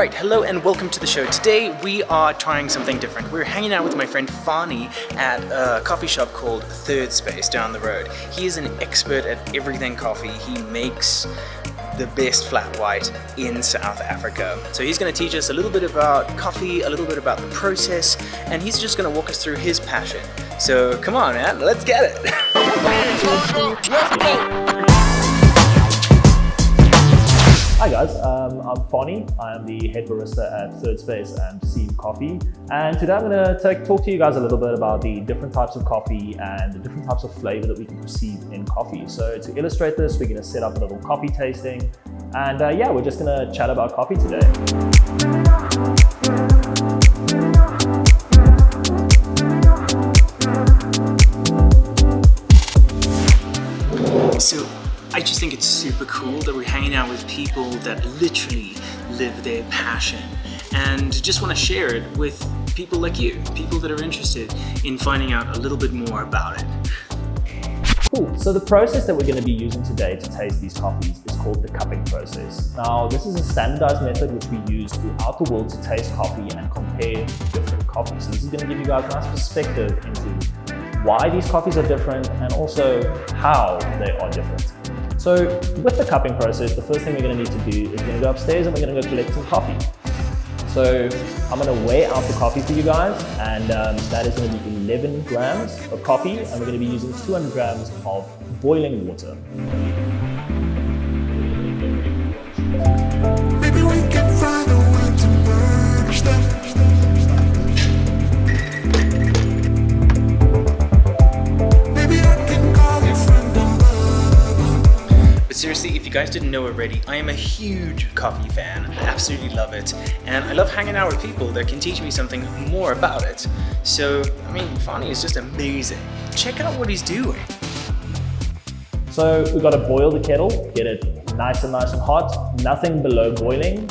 Alright, hello and welcome to the show. Today we are trying something different. We're hanging out with my friend Fannie at a coffee shop called Third Space down the road. He is an expert at everything coffee. He makes the best flat white in South Africa. So he's going to teach us a little bit about coffee, a little bit about the process, and he's just going to walk us through his passion. So come on, man, let's get it. Hi guys, I'm Fannie. I'm the head barista at Third Space and s2e Coffee. And today I'm going to talk to you guys a little bit about the different types of coffee and the different types of flavor that we can perceive in coffee. So to illustrate this, we're going to set up a little coffee tasting. And yeah, we're just going to chat about coffee today. So I just think it's super cool that we're hanging out with people that literally live their passion and just want to share it with people like you, people that are interested in finding out a little bit more about it. Cool, so the process that we're going to be using today to taste these coffees is called the cupping process. Now, this is a standardized method which we use throughout the world to taste coffee and compare different coffees. So this is going to give you guys a nice perspective into why these coffees are different and also how they are different. So with the cupping process, the first thing we're going to need to do is we're going to go upstairs and we're going to go collect some coffee. So I'm going to weigh out the coffee for you guys, and that is going to be 11 grams of coffee, and we're going to be using 200 grams of boiling water. Maybe we can find a way to merge them. Seriously, if you guys didn't know already, I am a huge coffee fan. I absolutely love it. And I love hanging out with people that can teach me something more about it. So, I mean, Fannie is just amazing. Check out what he's doing. So we've got to boil the kettle, get it nice and hot, nothing below boiling.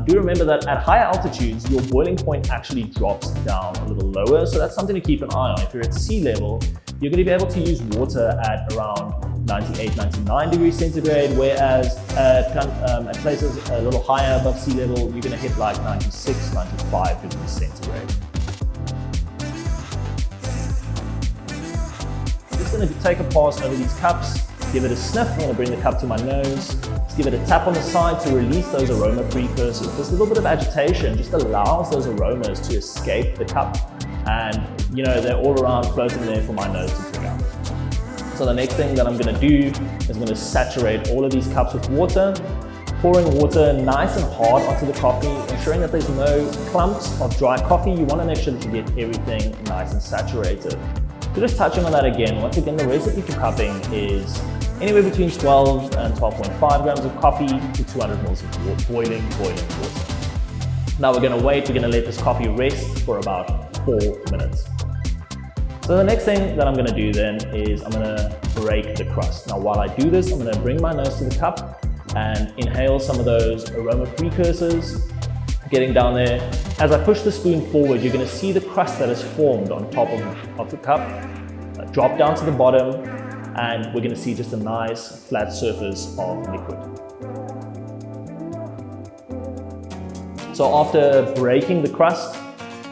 Do remember that at higher altitudes, your boiling point actually drops down a little lower. So that's something to keep an eye on. If you're at sea level, you're going to be able to use water at around 98, 99 degrees centigrade, whereas at places a little higher above sea level, you're going to hit like 96, 95 degrees centigrade. I'm just going to take a pass over these cups, give it a sniff. I'm going to bring the cup to my nose, just give it a tap on the side to release those aroma precursors. This little bit of agitation just allows those aromas to escape the cup, and you know, they're all around floating there for my nose to pick up. So the next thing that I'm going to do is I'm going to saturate all of these cups with water, pouring water nice and hard onto the coffee, ensuring that there's no clumps of dry coffee. You want to make sure that you get everything nice and saturated. So just touching on that again, once again, the recipe for cupping is anywhere between 12 and 12.5 grams of coffee to 200 mils of boiling water. Now we're going to wait, we're going to let this coffee rest for about 4 minutes. So the next thing that I'm going to do then is I'm going to break the crust. Now while I do this, I'm going to bring my nose to the cup and inhale some of those aroma precursors, getting down there. As I push the spoon forward, you're going to see the crust that is formed on top of the cup drop down to the bottom, and we're going to see just a nice flat surface of liquid. So after breaking the crust,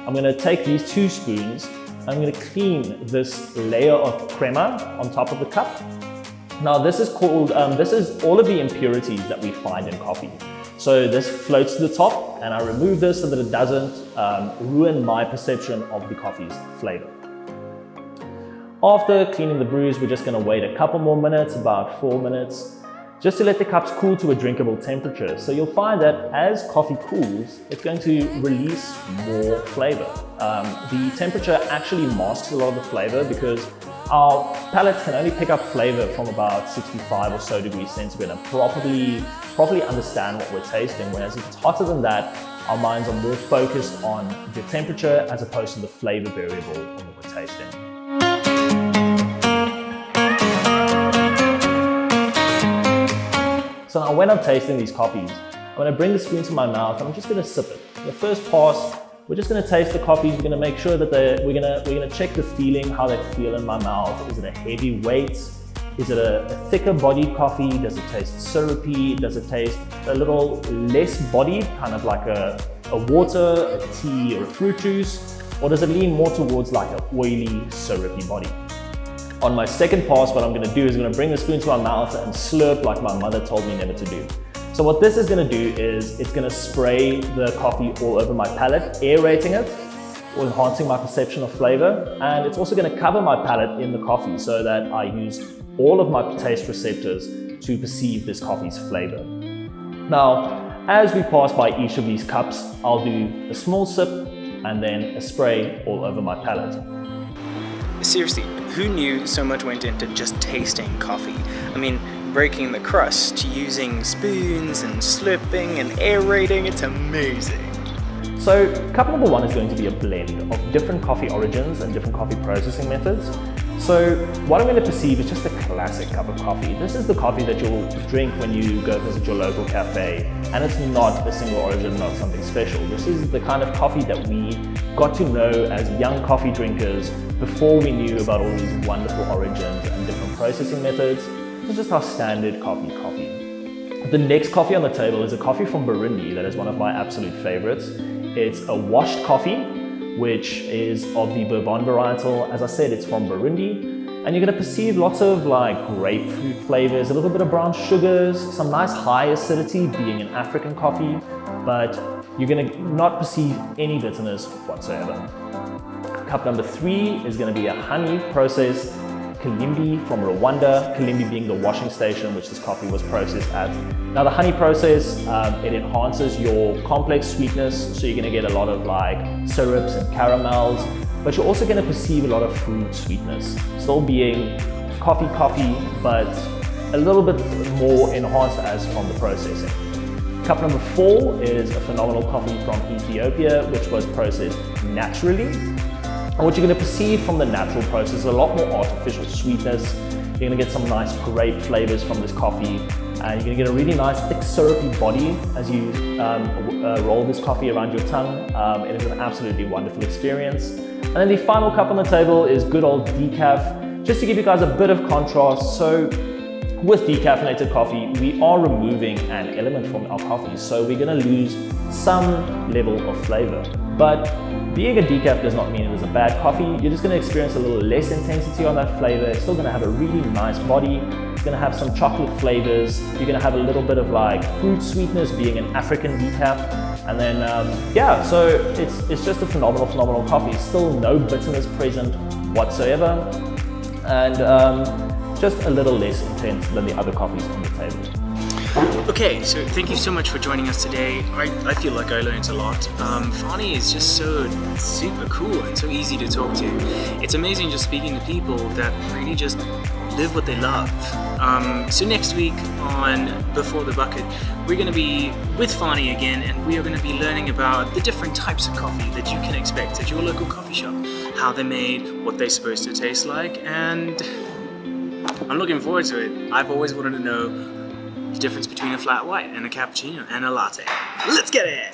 I'm going to take these 2 spoons. I'm going to clean this layer of crema on top of the cup. Now this is called, this is all of the impurities that we find in coffee. So this floats to the top, and I remove this so that it doesn't ruin my perception of the coffee's flavor. After cleaning the brews, we're just going to wait a couple more minutes, about 4 minutes, just to let the cups cool to a drinkable temperature. So you'll find that as coffee cools, it's going to release more flavor. The temperature actually masks a lot of the flavor because our palates can only pick up flavor from about 65 or so degrees centigrade and properly understand what we're tasting. Whereas if it's hotter than that, our minds are more focused on the temperature as opposed to the flavor variable of what we're tasting. So now when I'm tasting these coffees, I'm going to bring the spoon to my mouth and I'm just going to sip it. The first pass, we're just going to taste the coffees. We're going to make sure that we're going to check the feeling, how they feel in my mouth. Is it a heavy weight? Is Is it a thicker bodied coffee? Does it taste syrupy? Does it taste a little less bodied, kind of like a water, a tea, or a fruit juice? Or does it lean more towards like an oily, syrupy body? On my second pass, what I'm gonna do is I'm gonna bring the spoon to my mouth and slurp like my mother told me never to do. So what this is gonna do is it's gonna spray the coffee all over my palate, aerating it, or enhancing my perception of flavor. And it's also gonna cover my palate in the coffee so that I use all of my taste receptors to perceive this coffee's flavor. Now, as we pass by each of these cups, I'll do a small sip and then a spray all over my palate. Seriously, who knew so much went into just tasting coffee? I mean, breaking the crust, to using spoons and slurping and aerating, it's amazing. So cup number one is going to be a blend of different coffee origins and different coffee processing methods. So what I'm going to perceive is just a classic cup of coffee. This is the coffee that you'll drink when you go visit your local cafe, and it's not a single origin, not something special. This is the kind of coffee that we got to know as young coffee drinkers before we knew about all these wonderful origins and different processing methods. This is just our standard coffee. The next coffee on the table is a coffee from Burundi that is one of my absolute favorites. It's a washed coffee, which is of the Bourbon varietal. As I said, it's from Burundi. And you're gonna perceive lots of like grapefruit flavors, a little bit of brown sugars, some nice high acidity being an African coffee, but you're gonna not perceive any bitterness whatsoever. Cup number three is gonna be a honey processed Kalimbi from Rwanda, Kalimbi being the washing station which this coffee was processed at. Now the honey process, it enhances your complex sweetness, so you're gonna get a lot of like syrups and caramels, but you're also gonna perceive a lot of fruit sweetness, still being coffee, but a little bit more enhanced as from the processing. Cup number four is a phenomenal coffee from Ethiopia, which was processed naturally. And what you're going to perceive from the natural process is a lot more artificial sweetness. You're going to get some nice grape flavors from this coffee, and you're going to get a really nice thick syrupy body as you roll this coffee around your tongue. It is an absolutely wonderful experience. And then the final cup on the table is good old decaf. Just to give you guys a bit of contrast, so with decaffeinated coffee, we are removing an element from our coffee, so we're going to lose some level of flavor. But being a decaf does not mean it is a bad coffee. You're just going to experience a little less intensity on that flavor. It's still going to have a really nice body. It's going to have some chocolate flavors. You're going to have a little bit of like fruit sweetness being an African decaf. And then, yeah, so it's just a phenomenal coffee. Still no bitterness present whatsoever. And just a little less intense than the other coffees on the table. Okay, so thank you so much for joining us today. I feel like I learned a lot. FANNIE is just so super cool and so easy to talk to. It's amazing just speaking to people that really just live what they love. So next week on Before the Bucket, we're going to be with FANNIE again, and we are going to be learning about the different types of coffee that you can expect at your local coffee shop, how they're made, what they're supposed to taste like, and I'm looking forward to it. I've always wanted to know the difference between a flat white and a cappuccino and a latte. Let's get it!